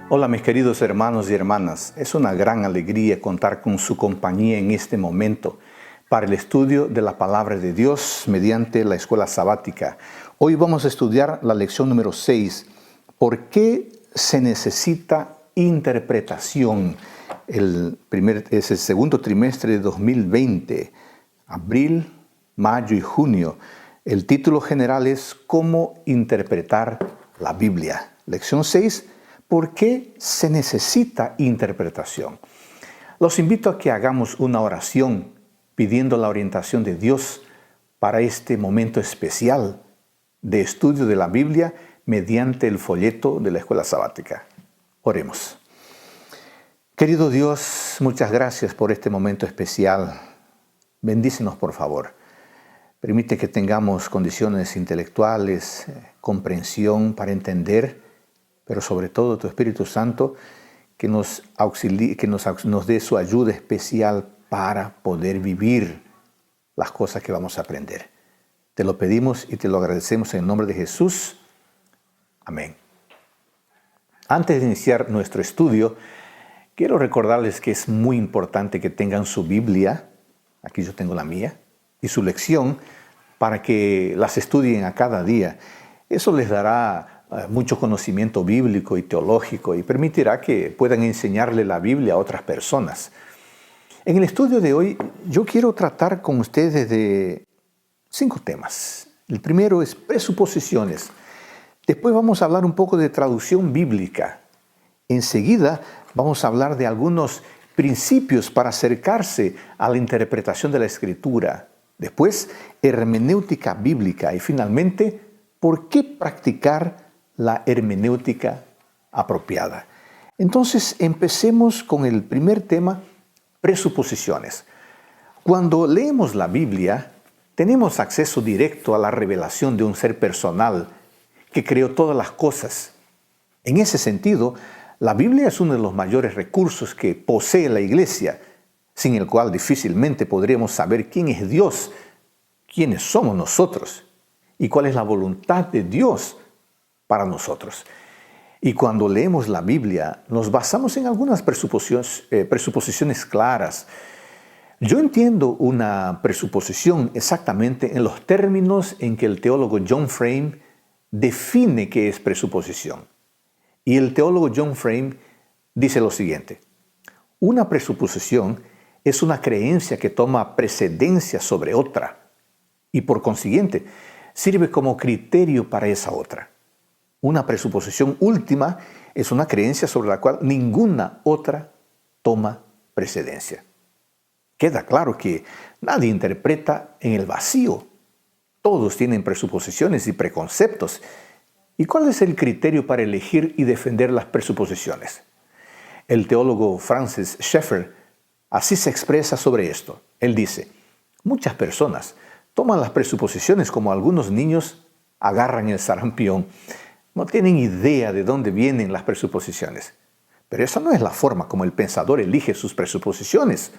Hola mis queridos hermanos y hermanas, es una gran alegría contar con su compañía en este momento para el estudio de la Palabra de Dios mediante la Escuela Sabática. Hoy vamos a estudiar la lección número 6, ¿por qué se necesita interpretación? Es el segundo trimestre de 2020, abril, mayo y junio. El título general es ¿Cómo interpretar la Biblia? Lección 6. ¿Por qué se necesita interpretación? Los invito a que hagamos una oración pidiendo la orientación de Dios para este momento especial de estudio de la Biblia mediante el folleto de la Escuela Sabática. Oremos. Querido Dios, muchas gracias por este momento especial. Bendícenos, por favor. Permite que tengamos condiciones intelectuales, comprensión para entender, pero sobre todo tu Espíritu Santo que nos auxilie, nos dé su ayuda especial para poder vivir las cosas que vamos a aprender. Te lo pedimos y te lo agradecemos en el nombre de Jesús. Amén. Antes de iniciar nuestro estudio, quiero recordarles que es muy importante que tengan su Biblia, aquí yo tengo la mía, y su lección para que las estudien a cada día. Eso les dará mucho conocimiento bíblico y teológico y permitirá que puedan enseñarle la Biblia a otras personas. En el estudio de hoy yo quiero tratar con ustedes de 5 temas. El primero es presuposiciones. Después vamos a hablar un poco de traducción bíblica. Enseguida vamos a hablar de algunos principios para acercarse a la interpretación de la Escritura. Después, hermenéutica bíblica. Y finalmente, ¿por qué practicar la hermenéutica apropiada? Entonces, empecemos con el primer tema, presuposiciones. Cuando leemos la Biblia, tenemos acceso directo a la revelación de un ser personal que creó todas las cosas. En ese sentido, la Biblia es uno de los mayores recursos que posee la Iglesia, sin el cual difícilmente podremos saber quién es Dios, quiénes somos nosotros y cuál es la voluntad de Dios para nosotros. Y cuando leemos la Biblia, nos basamos en algunas presuposiciones claras. Yo entiendo una presuposición exactamente en los términos en que el teólogo John Frame define qué es presuposición. Y el teólogo John Frame dice lo siguiente: una presuposición es una creencia que toma precedencia sobre otra y por consiguiente sirve como criterio para esa otra. Una presuposición última es una creencia sobre la cual ninguna otra toma precedencia. Queda claro que nadie interpreta en el vacío. Todos tienen presuposiciones y preconceptos. ¿Y cuál es el criterio para elegir y defender las presuposiciones? El teólogo Francis Schaeffer así se expresa sobre esto. Él dice: muchas personas toman las presuposiciones como algunos niños agarran el sarampión. No tienen idea de dónde vienen las presuposiciones. Pero esa no es la forma como el pensador elige sus presuposiciones.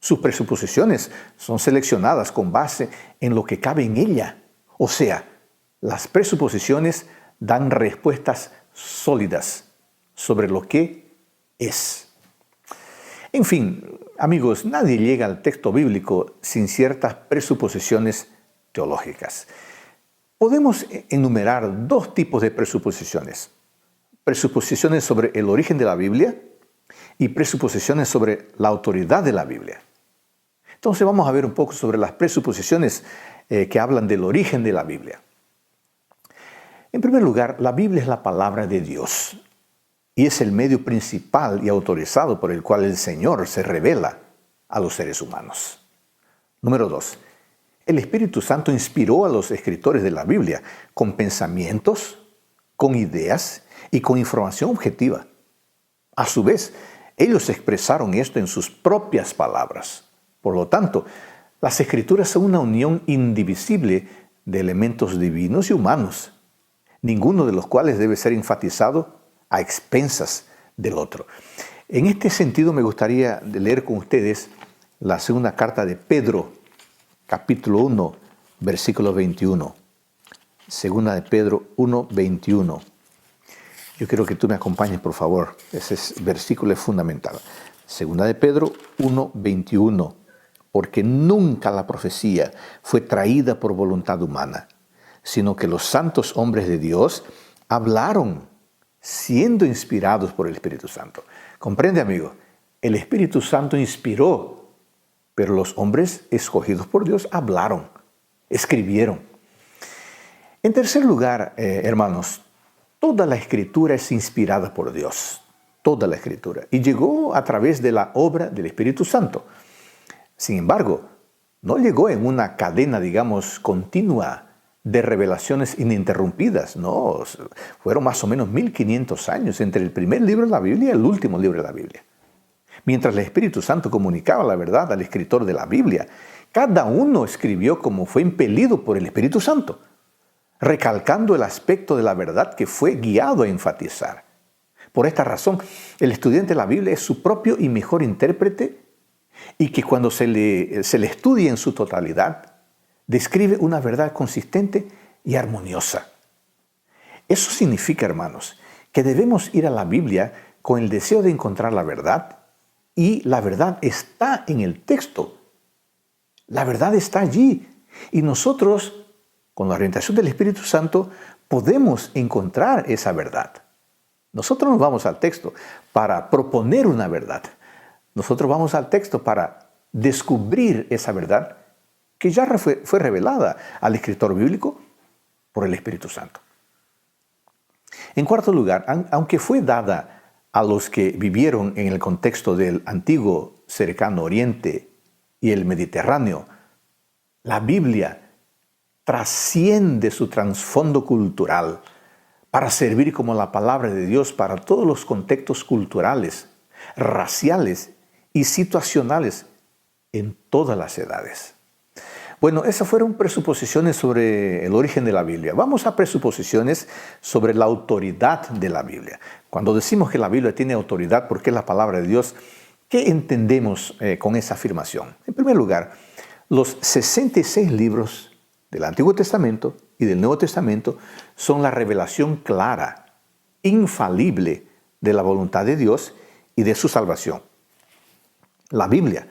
Sus presuposiciones son seleccionadas con base en lo que cabe en ella. O sea, las presuposiciones dan respuestas sólidas sobre lo que es. En fin, amigos, nadie llega al texto bíblico sin ciertas presuposiciones teológicas. Podemos enumerar 2 tipos de presuposiciones. Presuposiciones sobre el origen de la Biblia y presuposiciones sobre la autoridad de la Biblia. Entonces vamos a ver un poco sobre las presuposiciones que hablan del origen de la Biblia. En primer lugar, la Biblia es la palabra de Dios y es el medio principal y autorizado por el cual el Señor se revela a los seres humanos. Número 2. El Espíritu Santo inspiró a los escritores de la Biblia con pensamientos, con ideas y con información objetiva. A su vez, ellos expresaron esto en sus propias palabras. Por lo tanto, las Escrituras son una unión indivisible de elementos divinos y humanos, ninguno de los cuales debe ser enfatizado a expensas del otro. En este sentido, me gustaría leer con ustedes la segunda carta de Pedro, capítulo 1, versículo 21. Segunda de Pedro 1, 21. Yo quiero que tú me acompañes, por favor. Ese versículo es fundamental. Segunda de Pedro 1:21. Porque nunca la profecía fue traída por voluntad humana, sino que los santos hombres de Dios hablaron siendo inspirados por el Espíritu Santo. ¿Comprende, amigo? El Espíritu Santo inspiró, pero los hombres escogidos por Dios hablaron, escribieron. En tercer lugar, hermanos, toda la Escritura es inspirada por Dios, toda la Escritura, y llegó a través de la obra del Espíritu Santo. Sin embargo, no llegó en una cadena, digamos, continua de revelaciones ininterrumpidas, no, fueron más o menos 1500 años entre el primer libro de la Biblia y el último libro de la Biblia. Mientras el Espíritu Santo comunicaba la verdad al escritor de la Biblia, cada uno escribió como fue impelido por el Espíritu Santo, recalcando el aspecto de la verdad que fue guiado a enfatizar. Por esta razón, el estudiante de la Biblia es su propio y mejor intérprete, y que cuando se le estudia en su totalidad, describe una verdad consistente y armoniosa. Eso significa, hermanos, que debemos ir a la Biblia con el deseo de encontrar la verdad, y la verdad está en el texto. La verdad está allí, y nosotros, con la orientación del Espíritu Santo, podemos encontrar esa verdad. Nosotros nos vamos al texto para proponer una verdad. Nosotros vamos al texto para descubrir esa verdad que ya fue revelada al escritor bíblico por el Espíritu Santo. En cuarto lugar, aunque fue dada a los que vivieron en el contexto del antiguo cercano Oriente y el Mediterráneo, la Biblia trasciende su trasfondo cultural para servir como la palabra de Dios para todos los contextos culturales, raciales y situacionales en todas las edades. Bueno, esas fueron presuposiciones sobre el origen de la Biblia. Vamos a presuposiciones sobre la autoridad de la Biblia. Cuando decimos que la Biblia tiene autoridad porque es la palabra de Dios, ¿qué entendemos con esa afirmación? En primer lugar, los 66 libros del Antiguo Testamento y del Nuevo Testamento son la revelación clara, infalible de la voluntad de Dios y de su salvación. La Biblia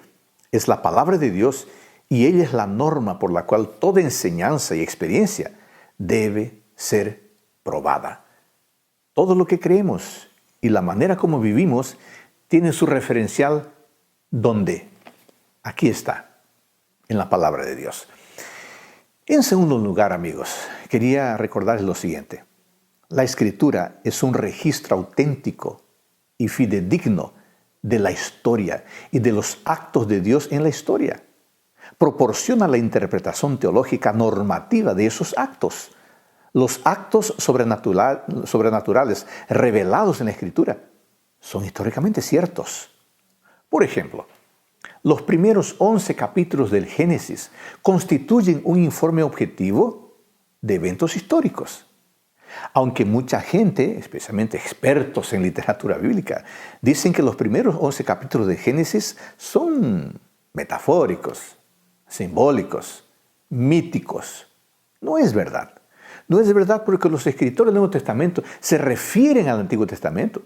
es la palabra de Dios y ella es la norma por la cual toda enseñanza y experiencia debe ser probada. Todo lo que creemos y la manera como vivimos tiene su referencial ¿dónde? Aquí está, en la palabra de Dios. En segundo lugar, amigos, quería recordarles lo siguiente. La Escritura es un registro auténtico y fidedigno de la historia y de los actos de Dios en la historia. Proporciona la interpretación teológica normativa de esos actos. Los actos sobrenaturales revelados en la Escritura son históricamente ciertos. Por ejemplo, los primeros 11 capítulos del Génesis constituyen un informe objetivo de eventos históricos. Aunque mucha gente, especialmente expertos en literatura bíblica, dicen que los primeros 11 capítulos de Génesis son metafóricos, simbólicos, míticos. No es verdad. No es verdad porque los escritores del Nuevo Testamento se refieren al Antiguo Testamento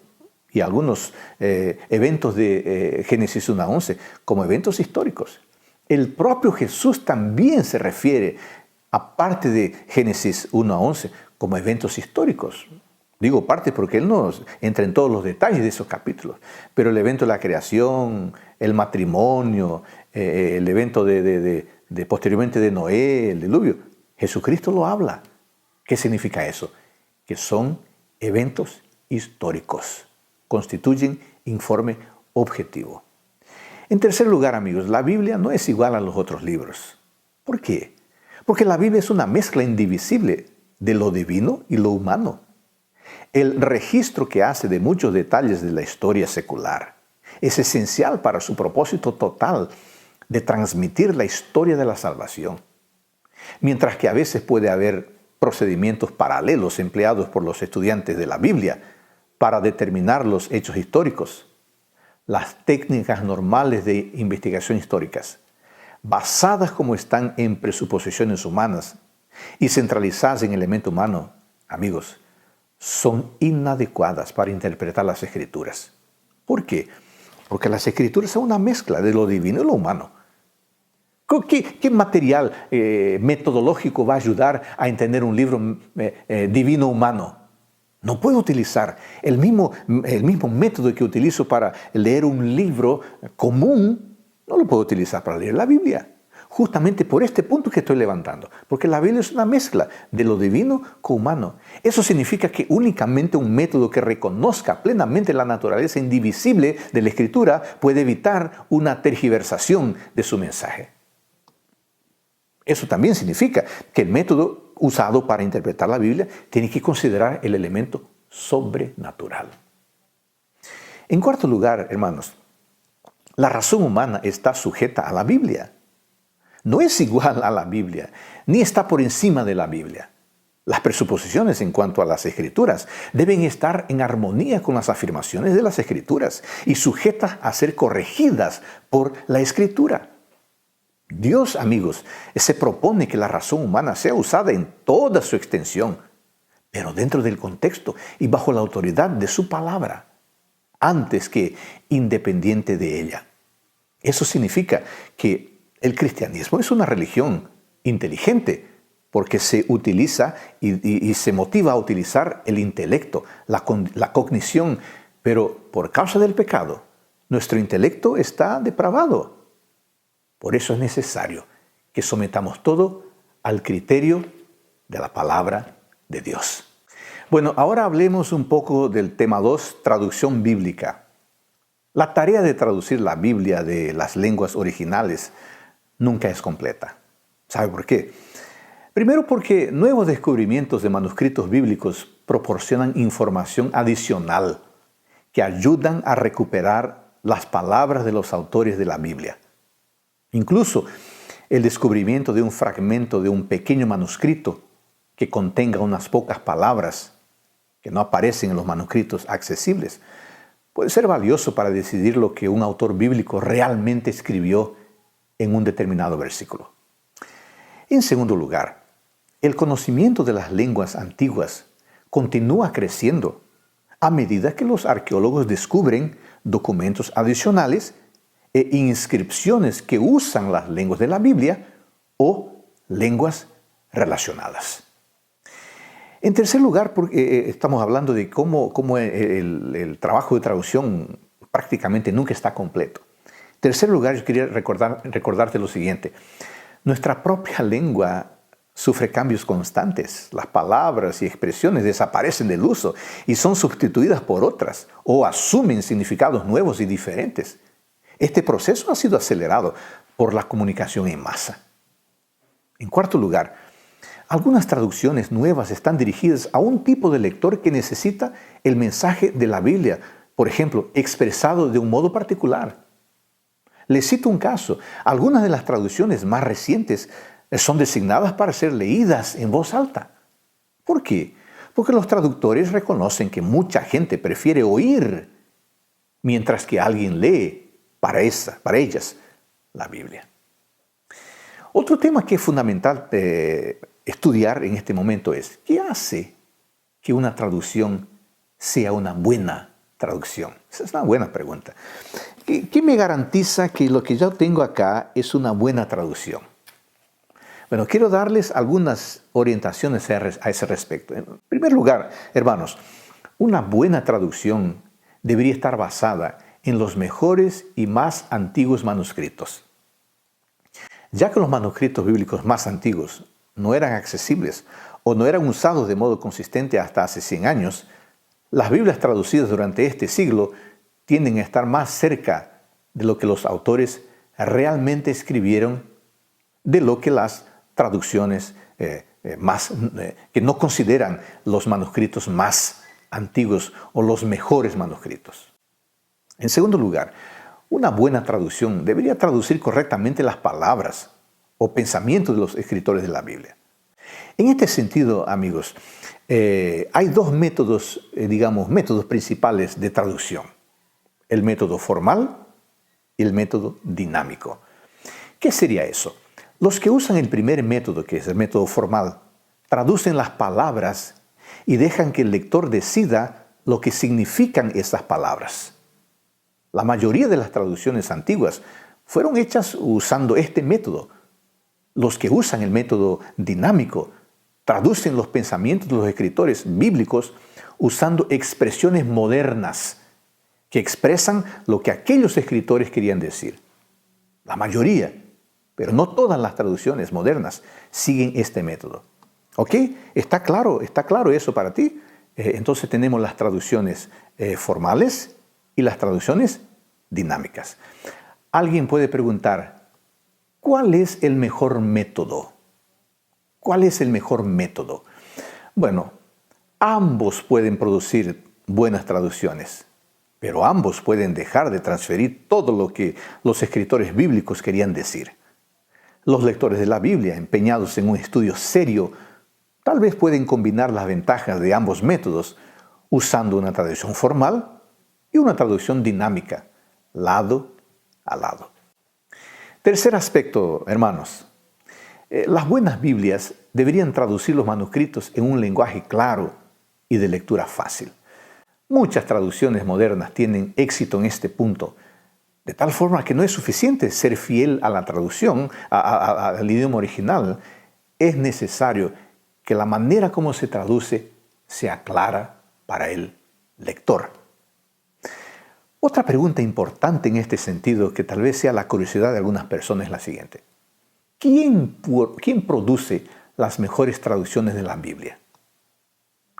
y a algunos eventos de Génesis 1 a 11 como eventos históricos. El propio Jesús también se refiere, aparte de Génesis 1 a 11, como eventos históricos. Digo parte porque Él no entra en todos los detalles de esos capítulos, pero el evento de la creación, el matrimonio, el evento de posteriormente de Noé, el diluvio, Jesucristo lo habla. ¿Qué significa eso? Que son eventos históricos, constituyen informe objetivo. En tercer lugar, amigos, la Biblia no es igual a los otros libros. ¿Por qué? Porque la Biblia es una mezcla indivisible de lo divino y lo humano. El registro que hace de muchos detalles de la historia secular es esencial para su propósito total de transmitir la historia de la salvación. Mientras que a veces puede haber procedimientos paralelos empleados por los estudiantes de la Biblia para determinar los hechos históricos, las técnicas normales de investigación históricas, basadas como están en presuposiciones humanas y centralizadas en el elemento humano, amigos, son inadecuadas para interpretar las Escrituras. ¿Por qué? Porque las Escrituras son una mezcla de lo divino y lo humano. ¿Qué material metodológico va a ayudar a entender un libro divino humano? No puedo utilizar el mismo método que utilizo para leer un libro común, no lo puedo utilizar para leer la Biblia. Justamente por este punto que estoy levantando, porque la Biblia es una mezcla de lo divino con humano. Eso significa que únicamente un método que reconozca plenamente la naturaleza indivisible de la Escritura puede evitar una tergiversación de su mensaje. Eso también significa que el método usado para interpretar la Biblia tiene que considerar el elemento sobrenatural. En cuarto lugar, hermanos, la razón humana está sujeta a la Biblia. No es igual a la Biblia, ni está por encima de la Biblia. Las presuposiciones en cuanto a las Escrituras deben estar en armonía con las afirmaciones de las Escrituras y sujetas a ser corregidas por la Escritura. Dios, amigos, se propone que la razón humana sea usada en toda su extensión, pero dentro del contexto y bajo la autoridad de su palabra, antes que independiente de ella. Eso significa que el cristianismo es una religión inteligente porque se utiliza y se motiva a utilizar el intelecto, la cognición, pero por causa del pecado, nuestro intelecto está depravado. Por eso es necesario que sometamos todo al criterio de la palabra de Dios. Bueno, ahora hablemos un poco del tema 2, traducción bíblica. La tarea de traducir la Biblia de las lenguas originales nunca es completa. ¿Sabe por qué? Primero porque nuevos descubrimientos de manuscritos bíblicos proporcionan información adicional que ayudan a recuperar las palabras de los autores de la Biblia. Incluso el descubrimiento de un fragmento de un pequeño manuscrito que contenga unas pocas palabras que no aparecen en los manuscritos accesibles puede ser valioso para decidir lo que un autor bíblico realmente escribió en un determinado versículo. En segundo lugar, el conocimiento de las lenguas antiguas continúa creciendo a medida que los arqueólogos descubren documentos adicionales e inscripciones que usan las lenguas de la Biblia o lenguas relacionadas. En tercer lugar, porque estamos hablando de cómo el trabajo de traducción prácticamente nunca está completo. En tercer lugar, yo quería recordarte lo siguiente. Nuestra propia lengua sufre cambios constantes. Las palabras y expresiones desaparecen del uso y son sustituidas por otras o asumen significados nuevos y diferentes. Este proceso ha sido acelerado por la comunicación en masa. En cuarto lugar, algunas traducciones nuevas están dirigidas a un tipo de lector que necesita el mensaje de la Biblia, por ejemplo, expresado de un modo particular. Les cito un caso. Algunas de las traducciones más recientes son designadas para ser leídas en voz alta. ¿Por qué? Porque los traductores reconocen que mucha gente prefiere oír mientras que alguien lee para ellas la Biblia. Otro tema que es fundamental estudiar en este momento es ¿qué hace que una traducción sea una buena traducción? Esa es una buena pregunta. ¿Qué me garantiza que lo que yo tengo acá es una buena traducción? Bueno, quiero darles algunas orientaciones a ese respecto. En primer lugar, hermanos, una buena traducción debería estar basada en los mejores y más antiguos manuscritos. Ya que los manuscritos bíblicos más antiguos no eran accesibles o no eran usados de modo consistente hasta hace 100 años, las Biblias traducidas durante este siglo tienden a estar más cerca de lo que los autores realmente escribieron de lo que las traducciones que no consideran los manuscritos más antiguos o los mejores manuscritos. En segundo lugar, una buena traducción debería traducir correctamente las palabras o pensamientos de los escritores de la Biblia. En este sentido, amigos, hay dos métodos, métodos principales de traducción. El método formal y el método dinámico. ¿Qué sería eso? Los que usan el primer método, que es el método formal, traducen las palabras y dejan que el lector decida lo que significan esas palabras. La mayoría de las traducciones antiguas fueron hechas usando este método. Los que usan el método dinámico traducen los pensamientos de los escritores bíblicos usando expresiones modernas que expresan lo que aquellos escritores querían decir. La mayoría, pero no todas las traducciones modernas siguen este método. ¿Ok? ¿Está claro eso para ti? Entonces tenemos las traducciones formales y las traducciones dinámicas. Alguien puede preguntar, ¿cuál es el mejor método? ¿Cuál es el mejor método? Bueno, ambos pueden producir buenas traducciones, pero ambos pueden dejar de transferir todo lo que los escritores bíblicos querían decir. Los lectores de la Biblia, empeñados en un estudio serio, tal vez pueden combinar las ventajas de ambos métodos usando una traducción formal y una traducción dinámica, lado a lado. Tercer aspecto, hermanos. Las buenas Biblias deberían traducir los manuscritos en un lenguaje claro y de lectura fácil. Muchas traducciones modernas tienen éxito en este punto, de tal forma que no es suficiente ser fiel a la traducción, al idioma original. Es necesario que la manera como se traduce sea clara para el lector. Otra pregunta importante en este sentido, que tal vez sea la curiosidad de algunas personas, es la siguiente. ¿Quién produce las mejores traducciones de la Biblia?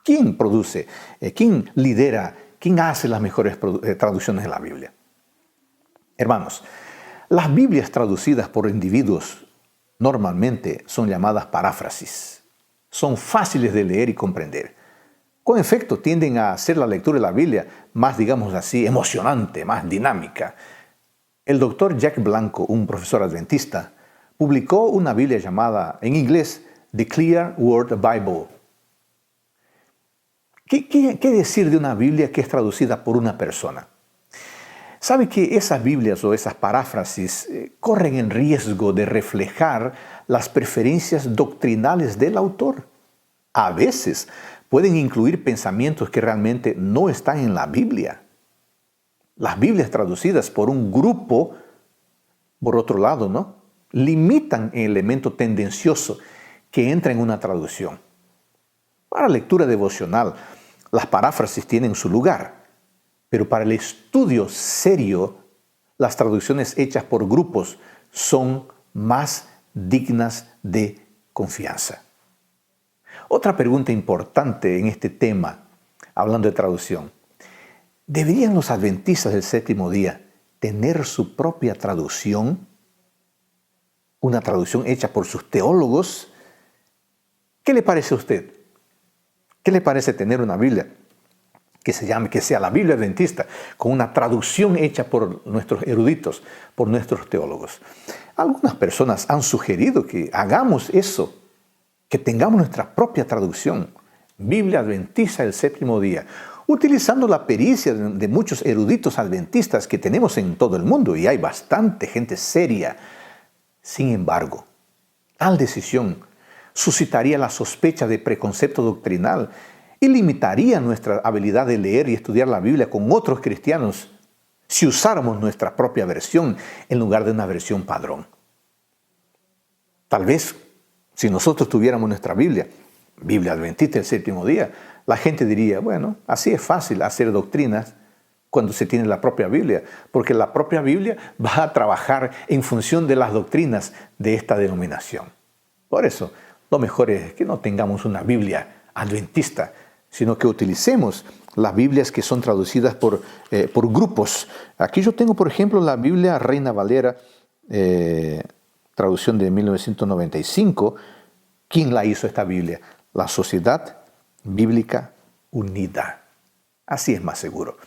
¿Quién produce? ¿Quién lidera? ¿Quién hace las mejores traducciones de la Biblia? Hermanos, las Biblias traducidas por individuos normalmente son llamadas paráfrasis. Son fáciles de leer y comprender. Con efecto, tienden a hacer la lectura de la Biblia más, digamos así, emocionante, más dinámica. El doctor Jack Blanco, un profesor adventista, publicó una Biblia llamada, en inglés, The Clear Word Bible. ¿Qué decir de una Biblia que es traducida por una persona? ¿Sabe que esas Biblias o esas paráfrasis corren el riesgo de reflejar las preferencias doctrinales del autor? A veces pueden incluir pensamientos que realmente no están en la Biblia. Las Biblias traducidas por un grupo, por otro lado, ¿no?, limitan el elemento tendencioso que entra en una traducción. Para lectura devocional, las paráfrasis tienen su lugar, pero para el estudio serio, las traducciones hechas por grupos son más dignas de confianza. Otra pregunta importante en este tema, hablando de traducción. ¿Deberían los adventistas del séptimo día tener su propia traducción? Una traducción hecha por sus teólogos. ¿Qué le parece a usted? ¿Qué le parece tener una Biblia que sea la Biblia adventista, con una traducción hecha por nuestros eruditos, por nuestros teólogos? Algunas personas han sugerido que hagamos eso, que tengamos nuestra propia traducción, Biblia adventista del séptimo día, utilizando la pericia de muchos eruditos adventistas que tenemos en todo el mundo, y hay bastante gente seria. Sin embargo, tal decisión suscitaría la sospecha de preconcepto doctrinal y limitaría nuestra habilidad de leer y estudiar la Biblia con otros cristianos si usáramos nuestra propia versión en lugar de una versión padrón. Tal vez, si nosotros tuviéramos nuestra Biblia adventista del séptimo día, la gente diría, bueno, así es fácil hacer doctrinas cuando se tiene la propia Biblia, porque la propia Biblia va a trabajar en función de las doctrinas de esta denominación. Por eso, lo mejor es que no tengamos una Biblia adventista, sino que utilicemos las Biblias que son traducidas por grupos. Aquí yo tengo, por ejemplo, la Biblia Reina Valera, traducción de 1995. ¿Quién la hizo esta Biblia? La Sociedad Bíblica Unida. Así es más seguro.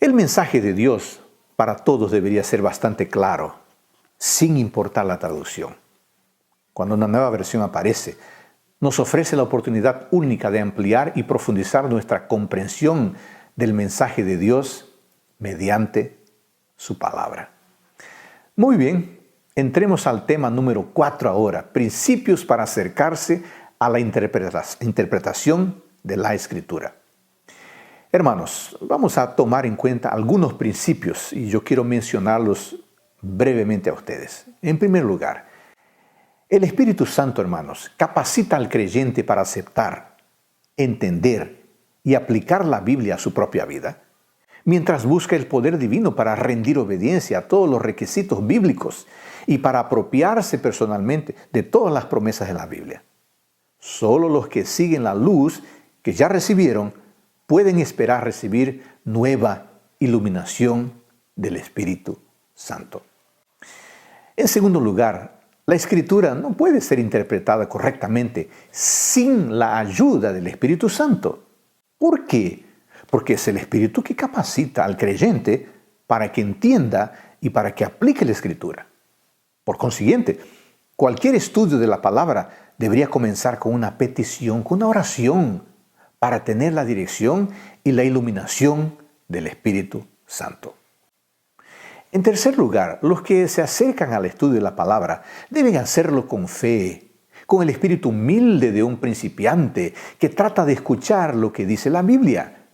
El mensaje de Dios para todos debería ser bastante claro, sin importar la traducción. Cuando una nueva versión aparece, nos ofrece la oportunidad única de ampliar y profundizar nuestra comprensión del mensaje de Dios mediante su palabra. Muy bien, entremos al tema número 4 ahora, principios para acercarse a la interpretación de la Escritura. Hermanos, vamos a tomar en cuenta algunos principios y yo quiero mencionarlos brevemente a ustedes. En primer lugar, el Espíritu Santo, hermanos, capacita al creyente para aceptar, entender y aplicar la Biblia a su propia vida, mientras busca el poder divino para rendir obediencia a todos los requisitos bíblicos y para apropiarse personalmente de todas las promesas de la Biblia. Solo los que siguen la luz que ya recibieron pueden esperar recibir nueva iluminación del Espíritu Santo. En segundo lugar, la Escritura no puede ser interpretada correctamente sin la ayuda del Espíritu Santo. ¿Por qué? Porque es el Espíritu que capacita al creyente para que entienda y para que aplique la Escritura. Por consiguiente, cualquier estudio de la palabra debería comenzar con una petición, con una oración, para tener la dirección y la iluminación del Espíritu Santo. En tercer lugar, los que se acercan al estudio de la palabra deben hacerlo con fe, con el espíritu humilde de un principiante que trata de escuchar lo que dice la Biblia.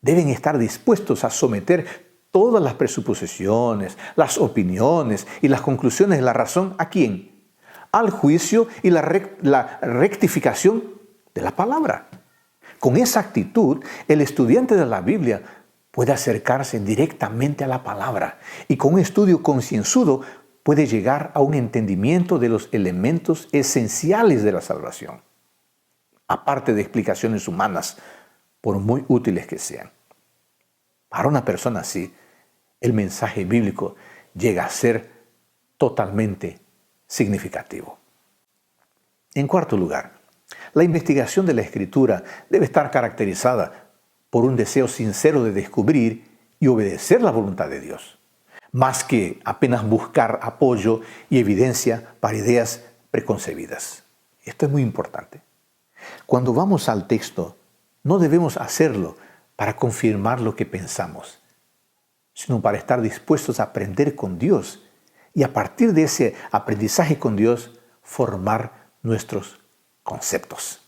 Deben estar dispuestos a someter todas las presuposiciones, las opiniones y las conclusiones de la razón ¿a quién? Al juicio y la rectificación de la palabra. Con esa actitud, el estudiante de la Biblia puede acercarse directamente a la palabra y con un estudio concienzudo puede llegar a un entendimiento de los elementos esenciales de la salvación, aparte de explicaciones humanas, por muy útiles que sean. Para una persona así, el mensaje bíblico llega a ser totalmente significativo. En cuarto lugar, la investigación de la Escritura debe estar caracterizada por un deseo sincero de descubrir y obedecer la voluntad de Dios, más que apenas buscar apoyo y evidencia para ideas preconcebidas. Esto es muy importante. Cuando vamos al texto, no debemos hacerlo para confirmar lo que pensamos, sino para estar dispuestos a aprender con Dios y a partir de ese aprendizaje con Dios, formar nuestros conceptos.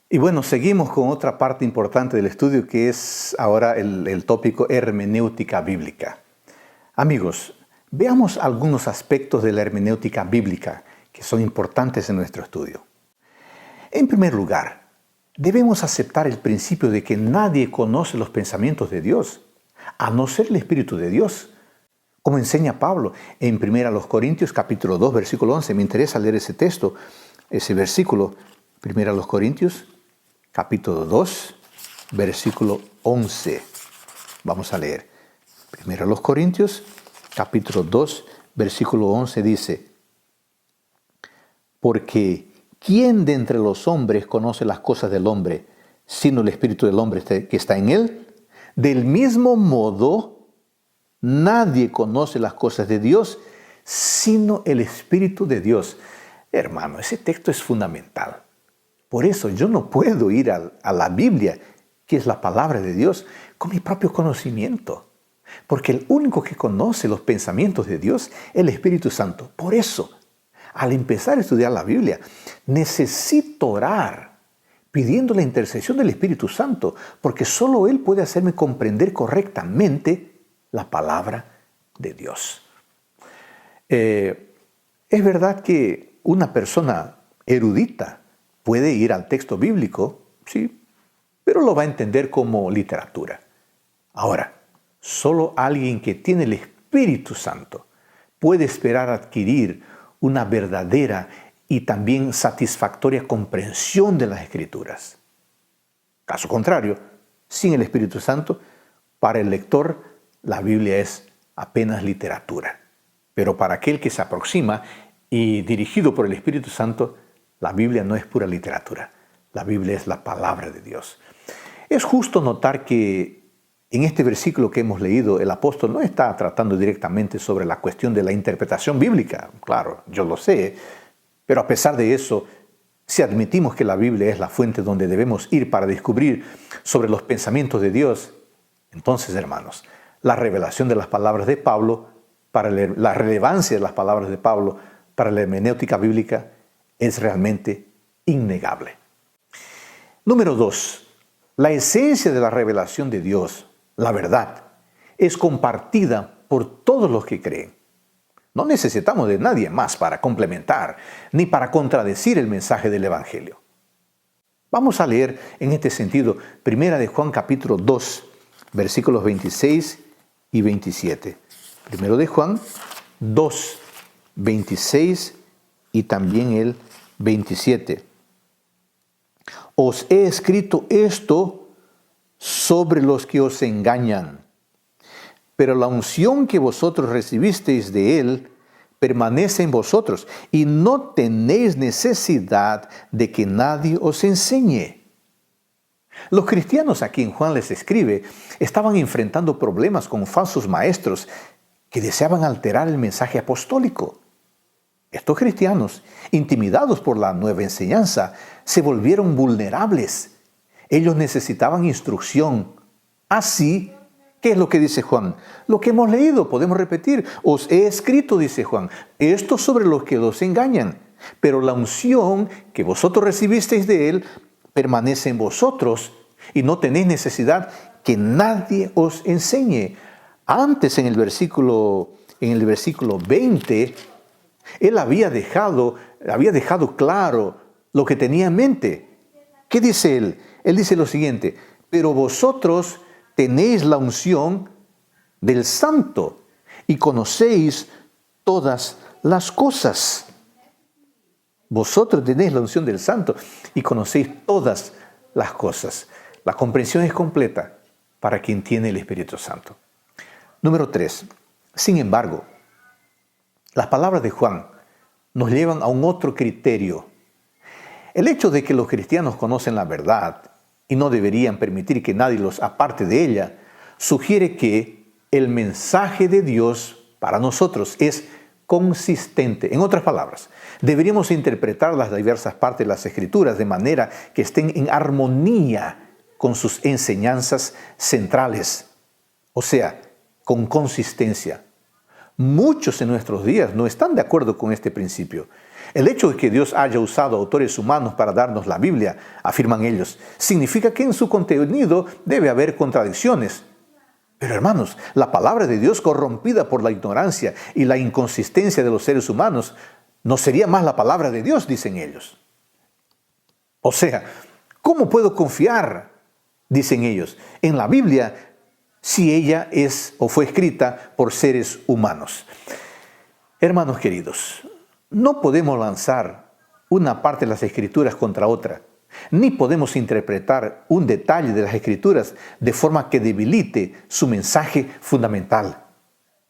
Y bueno, seguimos con otra parte importante del estudio que es ahora el tópico hermenéutica bíblica. Amigos, veamos algunos aspectos de la hermenéutica bíblica que son importantes en nuestro estudio. En primer lugar, debemos aceptar el principio de que nadie conoce los pensamientos de Dios, a no ser el Espíritu de Dios. Como enseña Pablo en 1 Corintios capítulo 2, versículo 11. Me interesa leer ese texto, ese versículo. 1 Corintios capítulo 2, versículo 11. Vamos a leer. 1 Corintios capítulo 2, versículo 11 dice: porque ¿quién de entre los hombres conoce las cosas del hombre, sino el espíritu del hombre que está en él? Del mismo modo, nadie conoce las cosas de Dios, sino el Espíritu de Dios. Hermano, ese texto es fundamental. Por eso yo no puedo ir a la Biblia, que es la palabra de Dios, con mi propio conocimiento. Porque el único que conoce los pensamientos de Dios es el Espíritu Santo. Por eso, al empezar a estudiar la Biblia, necesito orar pidiendo la intercesión del Espíritu Santo, porque solo Él puede hacerme comprender correctamente la palabra de Dios. Es verdad que una persona erudita puede ir al texto bíblico, sí, pero lo va a entender como literatura. Ahora, solo alguien que tiene el Espíritu Santo puede esperar adquirir una verdadera y también satisfactoria comprensión de las Escrituras. Caso contrario, sin el Espíritu Santo, para el lector, la Biblia es apenas literatura. Pero para aquel que se aproxima y dirigido por el Espíritu Santo, la Biblia no es pura literatura. La Biblia es la palabra de Dios. Es justo notar que en este versículo que hemos leído, el apóstol no está tratando directamente sobre la cuestión de la interpretación bíblica. Claro, yo lo sé, pero a pesar de eso, si admitimos que la Biblia es la fuente donde debemos ir para descubrir sobre los pensamientos de Dios, entonces, hermanos, la revelación de las palabras de Pablo, la relevancia de las palabras de Pablo para la hermenéutica bíblica es realmente innegable. Número 2. La esencia de la revelación de Dios, la verdad, es compartida por todos los que creen. No necesitamos de nadie más para complementar ni para contradecir el mensaje del Evangelio. Vamos a leer en este sentido 1 de Juan capítulo 2, versículos 26 y 27. 1 de Juan 2, 26 y también el 27. Os he escrito esto sobre los que os engañan, pero la unción que vosotros recibisteis de Él permanece en vosotros y no tenéis necesidad de que nadie os enseñe. Los cristianos a quien Juan les escribe estaban enfrentando problemas con falsos maestros que deseaban alterar el mensaje apostólico. Estos cristianos, intimidados por la nueva enseñanza, se volvieron vulnerables. Ellos necesitaban instrucción. Así, ¿qué es lo que dice Juan? Lo que hemos leído, podemos repetir. Os he escrito, dice Juan, esto sobre los que los engañan. Pero la unción que vosotros recibisteis de Él permanece en vosotros y no tenéis necesidad que nadie os enseñe. Antes, en el versículo 20, Él había dejado claro lo que tenía en mente. ¿Qué dice Él? Él dice lo siguiente: pero vosotros tenéis la unción del Santo y conocéis todas las cosas. Vosotros tenéis la unción del Santo y conocéis todas las cosas. La comprensión es completa para quien tiene el Espíritu Santo. Número 3. Sin embargo, las palabras de Juan nos llevan a un otro criterio. El hecho de que los cristianos conocen la verdad y no deberían permitir que nadie los aparte de ella, sugiere que el mensaje de Dios para nosotros es consistente. En otras palabras, deberíamos interpretar las diversas partes de las Escrituras de manera que estén en armonía con sus enseñanzas centrales, o sea, con consistencia. Muchos en nuestros días no están de acuerdo con este principio. El hecho de que Dios haya usado autores humanos para darnos la Biblia, afirman ellos, significa que en su contenido debe haber contradicciones. Pero hermanos, la palabra de Dios corrompida por la ignorancia y la inconsistencia de los seres humanos no sería más la palabra de Dios, dicen ellos. O sea, ¿cómo puedo confiar, dicen ellos, en la Biblia si ella es o fue escrita por seres humanos? Hermanos queridos, no podemos lanzar una parte de las Escrituras contra otra, ni podemos interpretar un detalle de las Escrituras de forma que debilite su mensaje fundamental.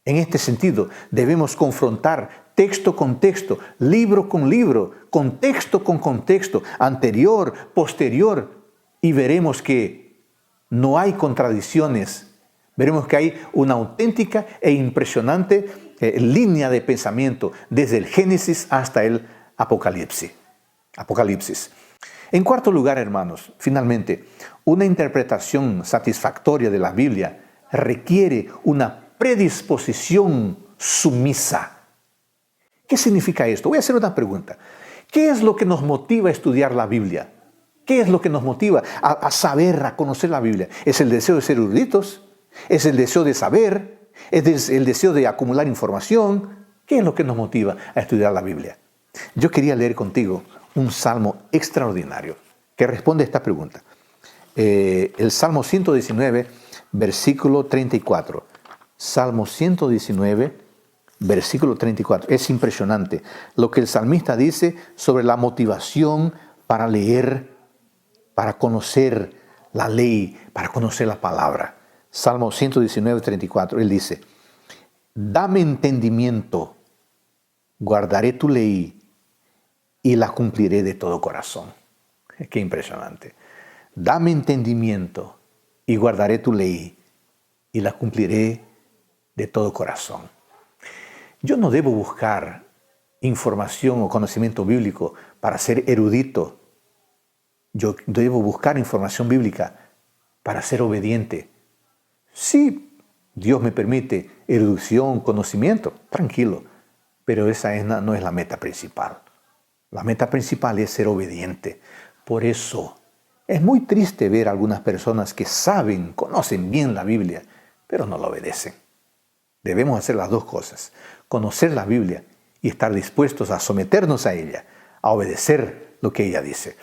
En este sentido, debemos confrontar texto con texto, libro con libro, contexto con contexto, anterior, posterior, y veremos que no hay contradicciones. Veremos que hay una auténtica e impresionante línea de pensamiento desde el Génesis hasta el Apocalipsis. En cuarto lugar, hermanos, finalmente, una interpretación satisfactoria de la Biblia requiere una predisposición sumisa. ¿Qué significa esto? Voy a hacer una pregunta. ¿Qué es lo que nos motiva a estudiar la Biblia? ¿Qué es lo que nos motiva a saber, a conocer la Biblia? ¿Es el deseo de ser eruditos? ¿Es el deseo de saber? ¿Es el deseo de acumular información? ¿Qué es lo que nos motiva a estudiar la Biblia? Yo quería leer contigo un salmo extraordinario que responde a esta pregunta. El Salmo 119, versículo 34. Salmo 119, versículo 34. Es impresionante lo que el salmista dice sobre la motivación para leer, para conocer la ley, para conocer la palabra. Salmo 119, 34. Él dice: dame entendimiento, guardaré tu ley y la cumpliré de todo corazón. Qué impresionante. Dame entendimiento y guardaré tu ley y la cumpliré de todo corazón. Yo no debo buscar información o conocimiento bíblico para ser erudito. Yo debo buscar información bíblica para ser obediente. Sí, Dios me permite erudición, conocimiento, tranquilo, pero esa no es la meta principal. La meta principal es ser obediente. Por eso Es muy triste ver a algunas personas que saben, conocen bien la Biblia, pero no la obedecen. Debemos hacer las dos cosas: conocer la Biblia y estar dispuestos a someternos a ella, a obedecer lo que ella dice.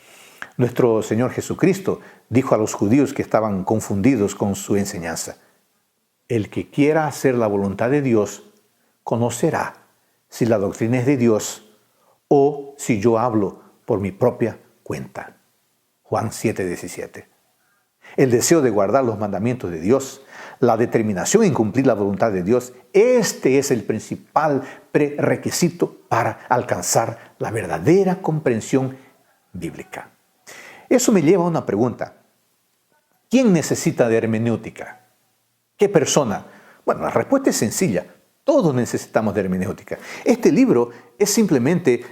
Nuestro Señor Jesucristo dijo a los judíos que estaban confundidos con su enseñanza: el que quiera hacer la voluntad de Dios conocerá si la doctrina es de Dios o si yo hablo por mi propia cuenta. Juan 7:17. El deseo de guardar los mandamientos de Dios, la determinación en cumplir la voluntad de Dios, este es el principal prerequisito para alcanzar la verdadera comprensión bíblica. Eso me lleva a una pregunta: ¿quién necesita de hermenéutica? ¿Qué persona? Bueno, la respuesta es sencilla: todos necesitamos de hermenéutica. Este libro es simplemente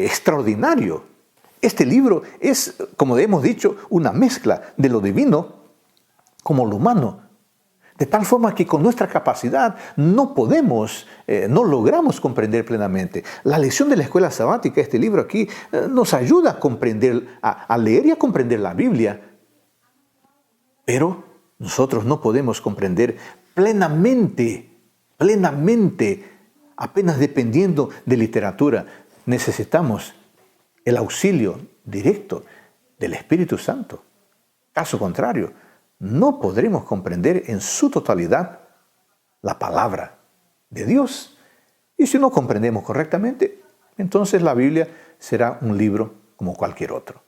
extraordinario. Este libro es, como hemos dicho, una mezcla de lo divino como lo humano. De tal forma que con nuestra capacidad no logramos comprender plenamente. La lección de la escuela sabática, este libro aquí, nos ayuda a comprender, a leer y a comprender la Biblia. Pero nosotros no podemos comprender plenamente, apenas dependiendo de literatura. Necesitamos el auxilio directo del Espíritu Santo. Caso contrario, no podremos comprender en su totalidad la palabra de Dios. Y si no comprendemos correctamente, entonces la Biblia será un libro como cualquier otro.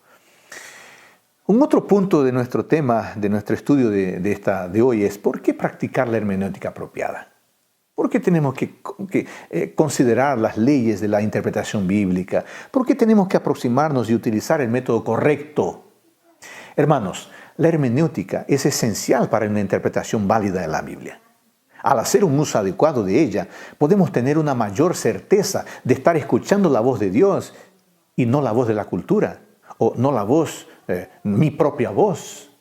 Un otro punto de nuestro tema, de nuestro estudio de hoy es: ¿por qué practicar la hermenéutica apropiada? ¿Por qué tenemos que considerar las leyes de la interpretación bíblica? ¿Por qué tenemos que aproximarnos y utilizar el método correcto? Hermanos, la hermenéutica es esencial para una interpretación válida de la Biblia. Al hacer un uso adecuado de ella, podemos tener una mayor certeza de estar escuchando la voz de Dios y no la voz de la cultura, o no la voz, mi propia voz.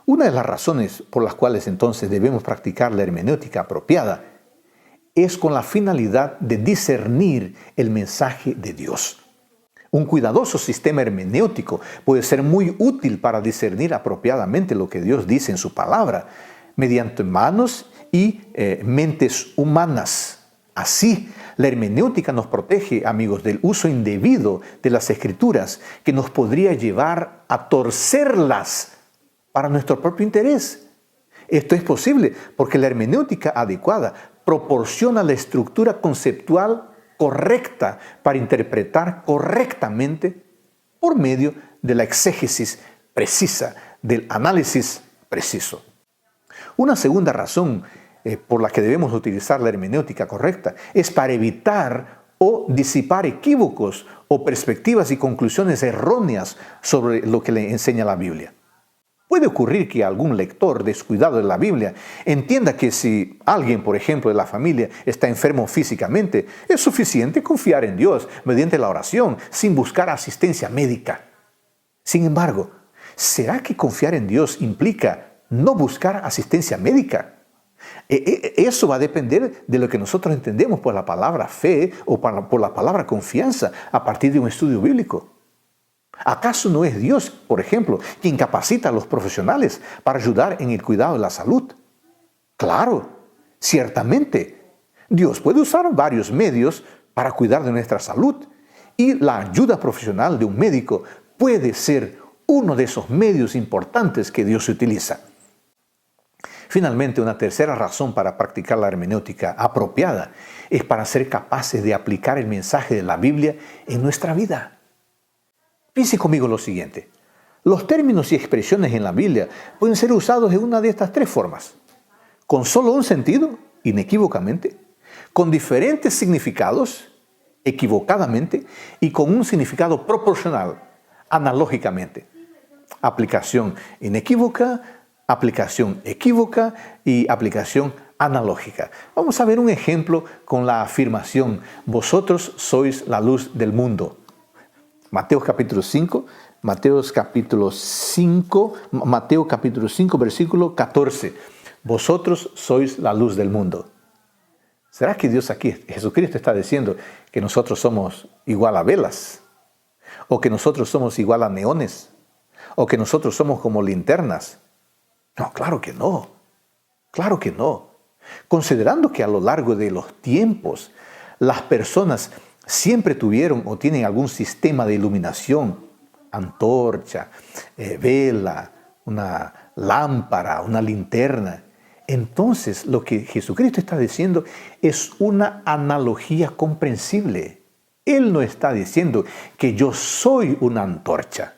Una de las razones por las cuales entonces debemos practicar la hermenéutica apropiada es con la finalidad de discernir el mensaje de Dios. Un cuidadoso sistema hermenéutico puede ser muy útil para discernir apropiadamente lo que Dios dice en su palabra, mediante manos y mentes humanas. Así, la hermenéutica nos protege, amigos, del uso indebido de las Escrituras, que nos podría llevar a torcerlas para nuestro propio interés. Esto es posible porque la hermenéutica adecuada proporciona la estructura conceptual correcta para interpretar correctamente por medio de la exégesis precisa, del análisis preciso. Una segunda razón por la que debemos utilizar la hermenéutica correcta es para evitar o disipar equívocos o perspectivas y conclusiones erróneas sobre lo que le enseña la Biblia. Puede ocurrir que algún lector descuidado de la Biblia entienda que si alguien, por ejemplo, de la familia está enfermo físicamente, es suficiente confiar en Dios mediante la oración sin buscar asistencia médica. Sin embargo, ¿será que confiar en Dios implica no buscar asistencia médica? Eso va a depender de lo que nosotros entendemos por la palabra fe o por la palabra confianza a partir de un estudio bíblico. ¿Acaso no es Dios, por ejemplo, quien capacita a los profesionales para ayudar en el cuidado de la salud? Claro, ciertamente. Dios puede usar varios medios para cuidar de nuestra salud y la ayuda profesional de un médico puede ser uno de esos medios importantes que Dios utiliza. Finalmente, una tercera razón para practicar la hermenéutica apropiada es para ser capaces de aplicar el mensaje de la Biblia en nuestra vida. Piense conmigo lo siguiente: los términos y expresiones en la Biblia pueden ser usados en una de estas tres formas: con solo un sentido, inequívocamente; con diferentes significados, equivocadamente; y con un significado proporcional, analógicamente. Aplicación inequívoca, aplicación equívoca y aplicación analógica. Vamos a ver un ejemplo con la afirmación: vosotros sois la luz del mundo. Mateo capítulo 5, versículo 14. Vosotros sois la luz del mundo. ¿Será que Dios aquí, Jesucristo, está diciendo que nosotros somos igual a velas? ¿O que nosotros somos igual a neones? o que nosotros somos como linternas. No, claro que no. Claro que no. Considerando que a lo largo de los tiempos las personas siempre tuvieron o tienen algún sistema de iluminación, antorcha, vela, una lámpara, una linterna. Entonces, lo que Jesucristo está diciendo es una analogía comprensible. Él no está diciendo que yo soy una antorcha.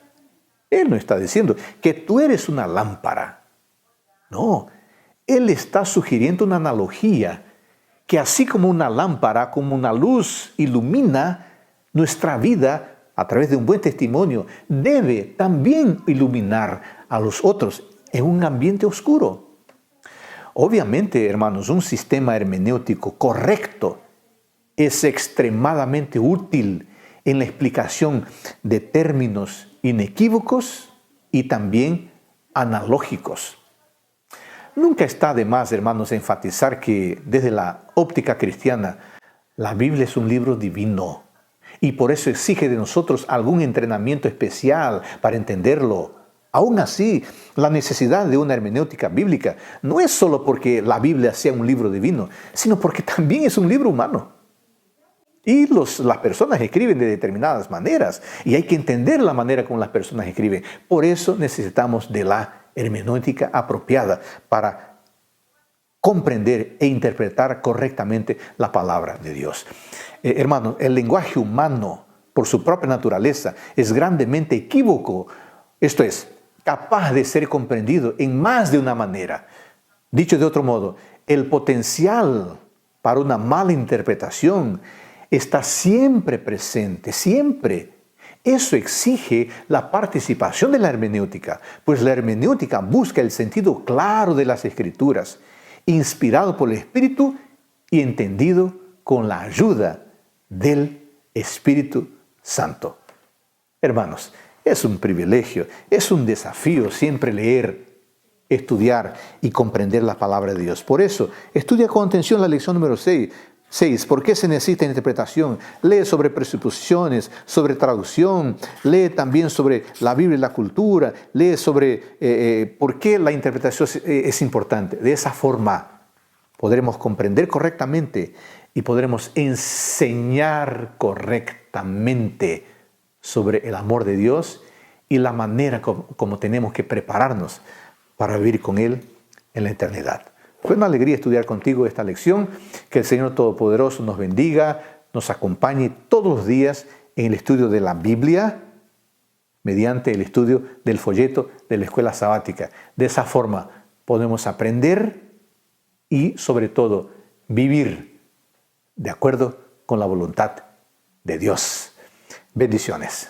Él no está diciendo que tú eres una lámpara. No, Él está sugiriendo una analogía que así como una lámpara, como una luz ilumina nuestra vida a través de un buen testimonio, debe también iluminar a los otros en un ambiente oscuro. Obviamente, hermanos, un sistema hermenéutico correcto es extremadamente útil en la explicación de términos inequívocos y también analógicos. Nunca está de más, hermanos, enfatizar que desde la óptica cristiana, la Biblia es un libro divino y por eso exige de nosotros algún entrenamiento especial para entenderlo. Aún así, la necesidad de una hermenéutica bíblica no es solo porque la Biblia sea un libro divino, sino porque también es un libro humano. Y las personas escriben de determinadas maneras y hay que entender la manera como las personas escriben. Por eso necesitamos de la hermenéutica apropiada para comprender e interpretar correctamente la palabra de Dios. Hermanos, el lenguaje humano, por su propia naturaleza, es grandemente equívoco. Esto es, capaz de ser comprendido en más de una manera. Dicho de otro modo, el potencial para una mala interpretación está siempre presente, siempre. Eso exige la participación de la hermenéutica, pues la hermenéutica busca el sentido claro de las Escrituras, inspirado por el Espíritu y entendido con la ayuda del Espíritu Santo. Hermanos, es un privilegio, es un desafío siempre leer, estudiar y comprender la palabra de Dios. Por eso, estudia con atención la lección número 6. ¿Por qué se necesita interpretación? Lee sobre presuposiciones, sobre traducción, lee también sobre la Biblia y la cultura, lee sobre por qué la interpretación es importante. De esa forma podremos comprender correctamente y podremos enseñar correctamente sobre el amor de Dios y la manera como tenemos que prepararnos para vivir con Él en la eternidad. Fue una alegría estudiar contigo esta lección. Que el Señor Todopoderoso nos bendiga, nos acompañe todos los días en el estudio de la Biblia mediante el estudio del folleto de la escuela sabática. De esa forma podemos aprender y sobre todo vivir de acuerdo con la voluntad de Dios. Bendiciones.